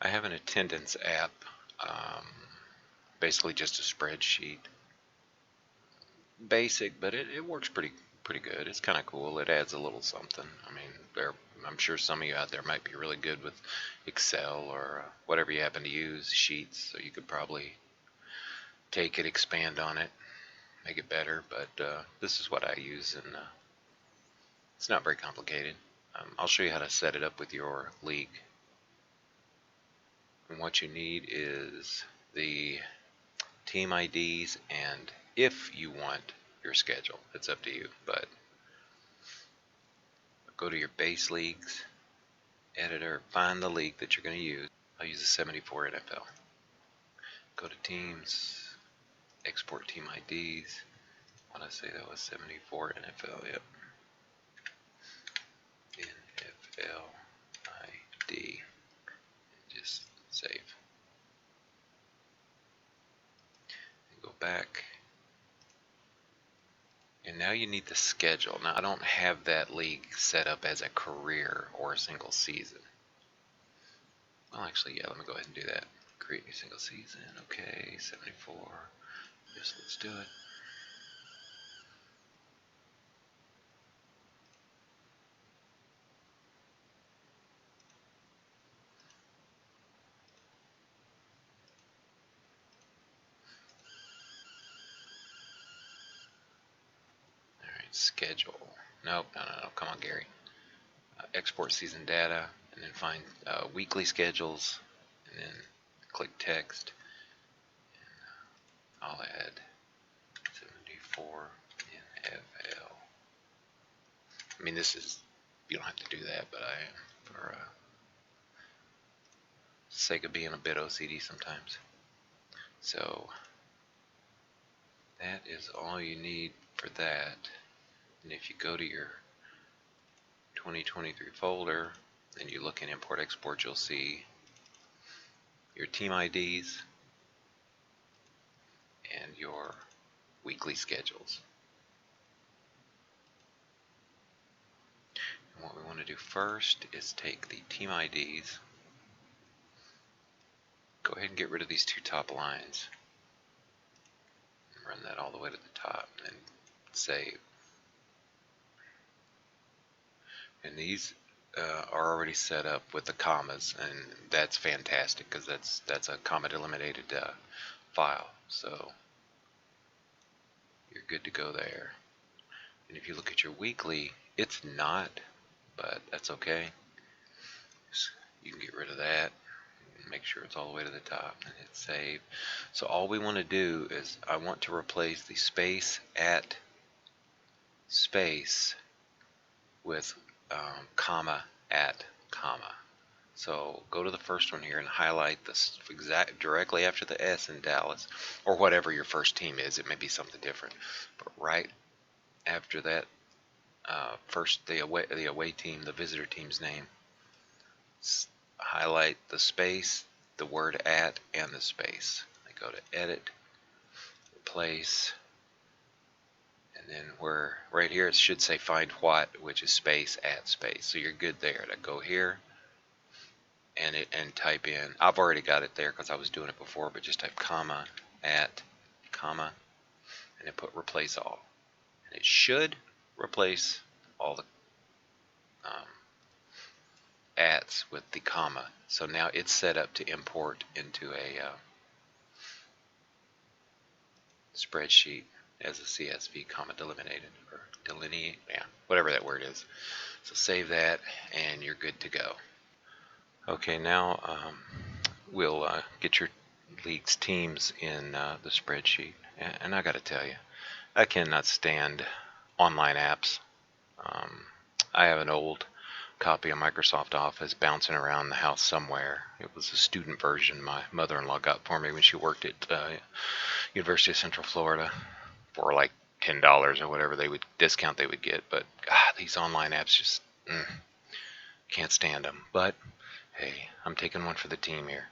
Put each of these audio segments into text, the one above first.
I have an attendance app, um, basically just a spreadsheet. Basic, but it works pretty good. It's kind of cool. It adds a little something. I mean, I'm sure some of you out there might be really good with Excel or whatever you happen to use, Sheets, so you could probably take it, expand on it, make it better. But this is what I use, and it's not very complicated. I'll show you how to set it up with your league. And what you need is the team IDs, and if you want your schedule, it's up to you. But go to your base leagues editor, find the league that you're going to use. I'll use the 74 NFL. Go to teams, export team IDs. I want to say that was 74 NFL, yep. NFL ID. Just save. And go back. And now you need the schedule. Now I don't have that league set up as a career or a single season. Well, actually, yeah, let me go ahead and do that. Create a single season. Okay, 74. Yes, let's do it. Schedule. Nope, no. Come on, Gary. Export season data, and then find weekly schedules, and then click text. And I'll add 74 NFL. I mean, this is, you don't have to do that, but for sake of being a bit OCD sometimes. So that is all you need for that. And if you go to your 2023 folder and you look in import export, you'll see your team IDs and your weekly schedules. And what we want to do first is take the team IDs, go ahead and get rid of these two top lines, and run that all the way to the top, and then save. And these are already set up with the commas, and that's fantastic because that's a comma delimited file, so you're good to go there. And if you look at your weekly, it's not, but that's okay. So you can get rid of that, make sure it's all the way to the top, and hit save. So all we want to do is I want to replace the space at space with comma at comma. So go to the first one here and highlight this exact directly after the S in Dallas, or whatever your first team is. It may be something different, but right after that, first the away team, the visitor team's name. Highlight the space, the word at, and the space. I go to edit, replace, and then where right here it should say find what, which is space at space. So you're good there to go here and type in. I've already got it there because I was doing it before, but just type comma at comma and then put replace all, and it should replace all the ats with the comma. So now it's set up to import into a spreadsheet as a CSV, comma delimited, or delineate, yeah, whatever that word is. So save that and you're good to go. Okay, now we'll get your league's teams in the spreadsheet. And I got to tell you, I cannot stand online apps. I have an old copy of Microsoft Office bouncing around the house somewhere. It was a student version my mother-in-law got for me when she worked at University of Central Florida for like $10 or whatever discount they would get. But God, these online apps just can't stand them. But hey, I'm taking one for the team here.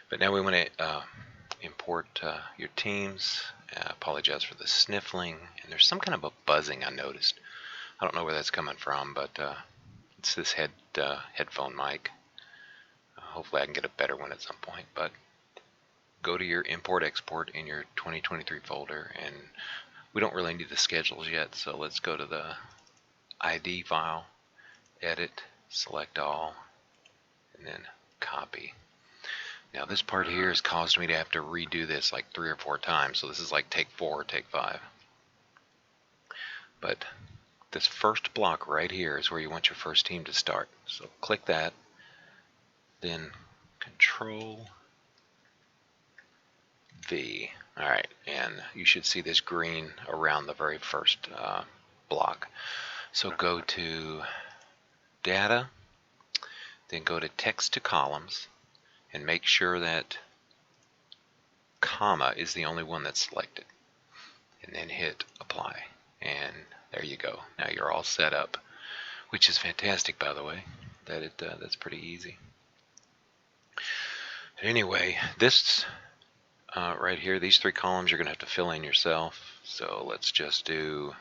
But now we want to import your teams. Apologize for the sniffling, and there's some kind of a buzzing I noticed. I don't know where that's coming from, but it's this headphone mic. Hopefully I can get a better one at some point. But go to your import export in your 2023 folder, and we don't really need the schedules yet, so let's go to the ID file, edit, select all, and then copy. Now this part here has caused me to have to redo this like 3 or 4 times, so this is like take 4 or take 5. But this first block right here is where you want your first team to start. So click that, then Control V. Alright, and you should see this green around the very first block. So go to Data, then go to Text to Columns, and make sure that comma is the only one that's selected. And then hit Apply. And there you go. Now you're all set up, which is fantastic, by the way. That's pretty easy. Anyway, this right here, these 3 columns you're going to have to fill in yourself. So let's just do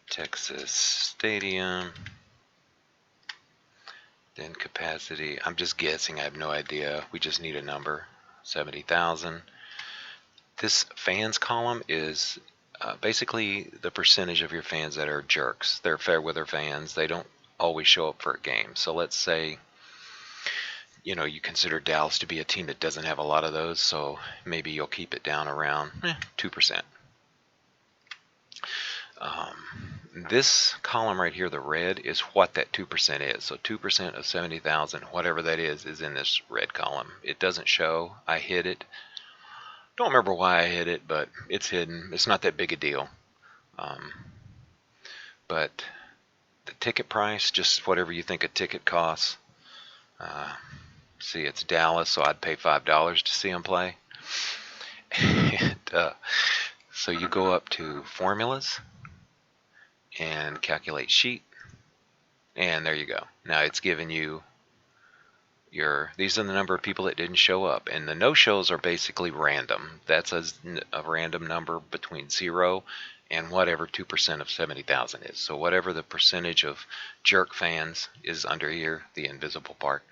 Texas Stadium, then capacity. I'm just guessing, I have no idea. We just need a number, 70,000. This fans column is basically the percentage of your fans that are jerks. They're fair weather fans. They don't always show up for a game. So let's say, you know, you consider Dallas to be a team that doesn't have a lot of those, so maybe you'll keep it down around 2%. This column right here, the red, is what that 2% is. So 2% of 70,000, whatever that is in this red column. It doesn't show. I hid it. Don't remember why I hid it, but it's hidden. It's not that big a deal. But the ticket price, just whatever you think a ticket costs. See, it's Dallas, so I'd pay $5 to see them play. And, so you go up to Formulas and Calculate Sheet, and there you go. Now it's giving you these are the number of people that didn't show up, and the no-shows are basically random. That's a random number between 0 and whatever 2% of 70,000 is. So whatever the percentage of jerk fans is under here, the invisible part,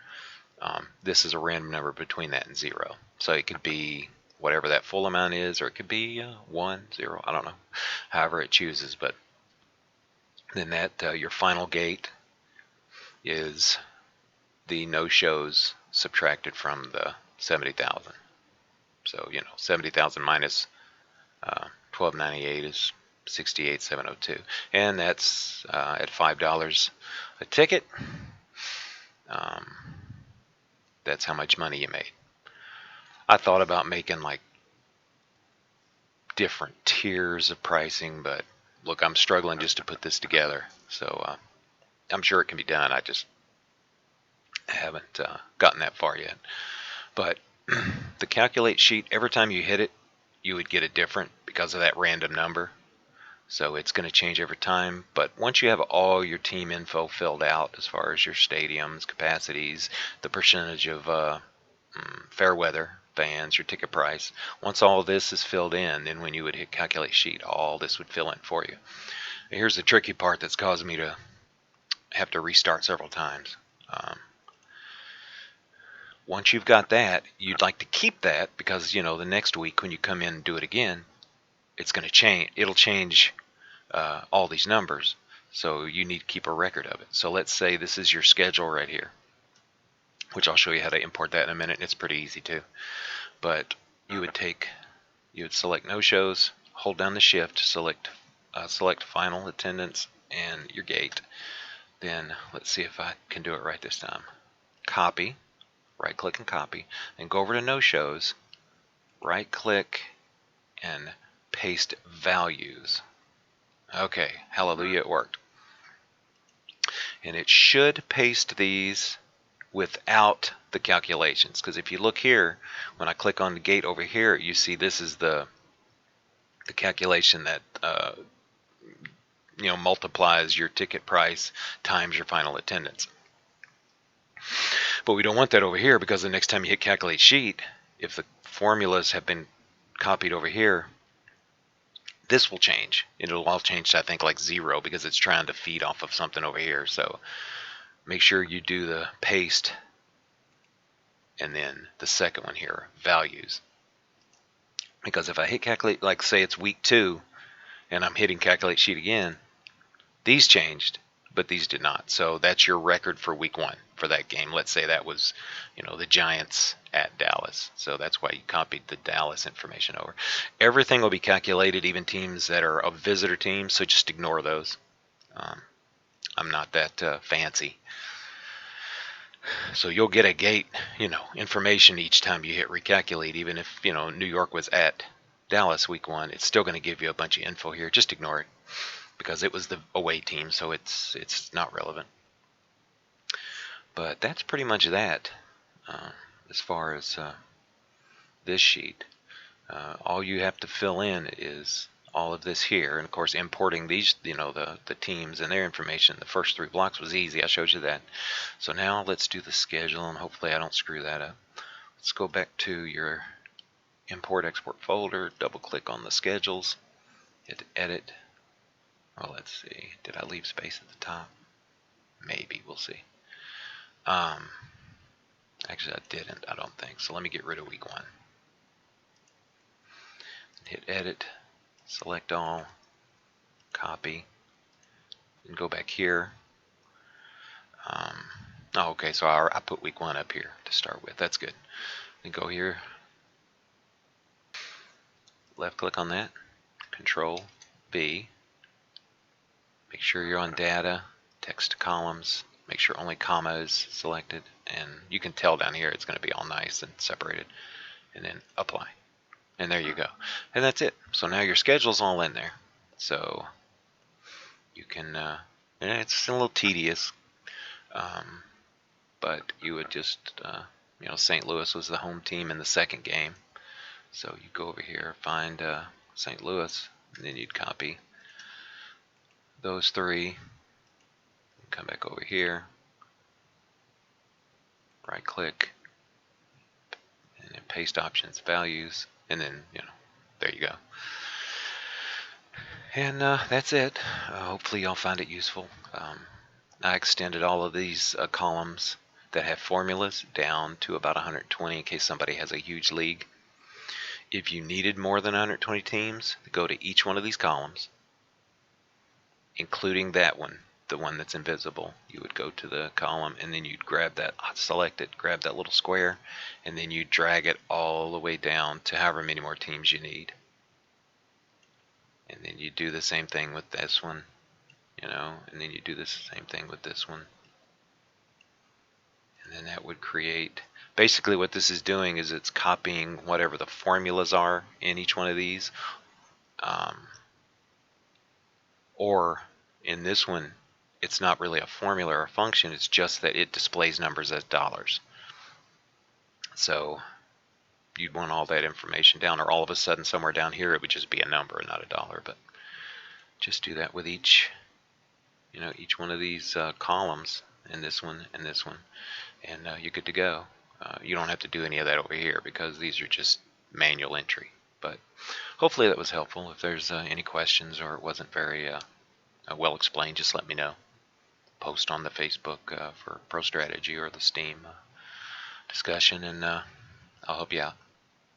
this is a random number between that and 0. So it could be whatever that full amount is, or it could be 1, 0, I don't know, however it chooses. But then that your final gate is the no-shows subtracted from the 70,000. So, you know, 70,000 minus 1298 is 68,702, and that's at $5 a ticket. That's how much money you made. I thought about making like different tiers of pricing, but look, I'm struggling just to put this together. So I'm sure it can be done. I just haven't gotten that far yet. But the Calculate Sheet, every time you hit it, you would get a different because of that random number. So it's going to change every time. But once you have all your team info filled out, as far as your stadiums, capacities, the percentage of fair weather fans, your ticket price, once all this is filled in, then when you would hit Calculate Sheet, all this would fill in for you. Here's the tricky part that's caused me to have to restart several times. Once you've got that, you'd like to keep that because, you know, the next week when you come in and do it again, it's going to change. It'll change all these numbers, so you need to keep a record of it. So let's say this is your schedule right here, which I'll show you how to import that in a minute. It's pretty easy too. But you would select no shows, hold down the shift, select final attendance and your gate. Then let's see if I can do it right this time. Copy, right click and copy, and go over to no shows, right click and paste values. Okay, hallelujah, it worked. And it should paste these without the calculations, because if you look here, when I click on the gate over here, you see this is the calculation that you know, multiplies your ticket price times your final attendance. But we don't want that over here, because the next time you hit Calculate Sheet, if the formulas have been copied over here, this will change. It'll all change to, I think, like 0, because it's trying to feed off of something over here. So make sure you do the paste and then the second one here, values. Because if I hit calculate, like say it's week 2, and I'm hitting calculate sheet again, these changed, but these did not. So that's your record for week 1 for that game. Let's say that was, the Giants at Dallas. So that's why you copied the Dallas information over. Everything will be calculated, even teams that are a visitor team, so just ignore those. I'm not that fancy. So you'll get a gate, information each time you hit recalculate. Even if, New York was at Dallas week 1, it's still going to give you a bunch of info here. Just ignore it because it was the away team, so it's not relevant. But that's pretty much that as far as this sheet. All you have to fill in is all of this here, and of course importing these, the teams and their information. The first 3 blocks was easy. I showed you that. So now let's do the schedule, and hopefully I don't screw that up. Let's go back to your import export folder, double click on the schedules, hit edit. Oh, let's see, did I leave space at the top? Maybe, we'll see. Actually I didn't, I don't think. So let me get rid of week 1. Hit edit, select all, copy, and go back here. Oh, okay, so I put week 1 up here to start with. That's good. Then go here, left click on that, Control B. Make sure you're on data, text to columns. Make sure only comma is selected, and you can tell down here it's going to be all nice and separated. And then apply. And there you go. And that's it. So now your schedule's all in there. So you can, and it's a little tedious, but you would just, St. Louis was the home team in the second game. So you go over here, find St. Louis, and then you'd copy those 3. Come back over here, right click, and then paste options, values, and then, there you go. And that's it. Hopefully y'all find it useful. I extended all of these columns that have formulas down to about 120 in case somebody has a huge league. If you needed more than 120 teams, go to each one of these columns, including that one, the one that's invisible. You would go to the column and then you'd grab that, select it, grab that little square, and then you drag it all the way down to however many more teams you need. And then you do the same thing with this one, and then you do the same thing with this one. And then that would create, basically what this is doing is it's copying whatever the formulas are in each one of these. Or in this one, it's not really a formula or a function, it's just that it displays numbers as dollars. So you'd want all that information down, or all of a sudden somewhere down here it would just be a number and not a dollar. But just do that with each one of these columns, and this one, and this one, and you're good to go. You don't have to do any of that over here because these are just manual entry. But hopefully that was helpful. If there's any questions or it wasn't very well explained, just let me know. Post on the Facebook for Pro Strategy or the Steam discussion, and I'll help you out.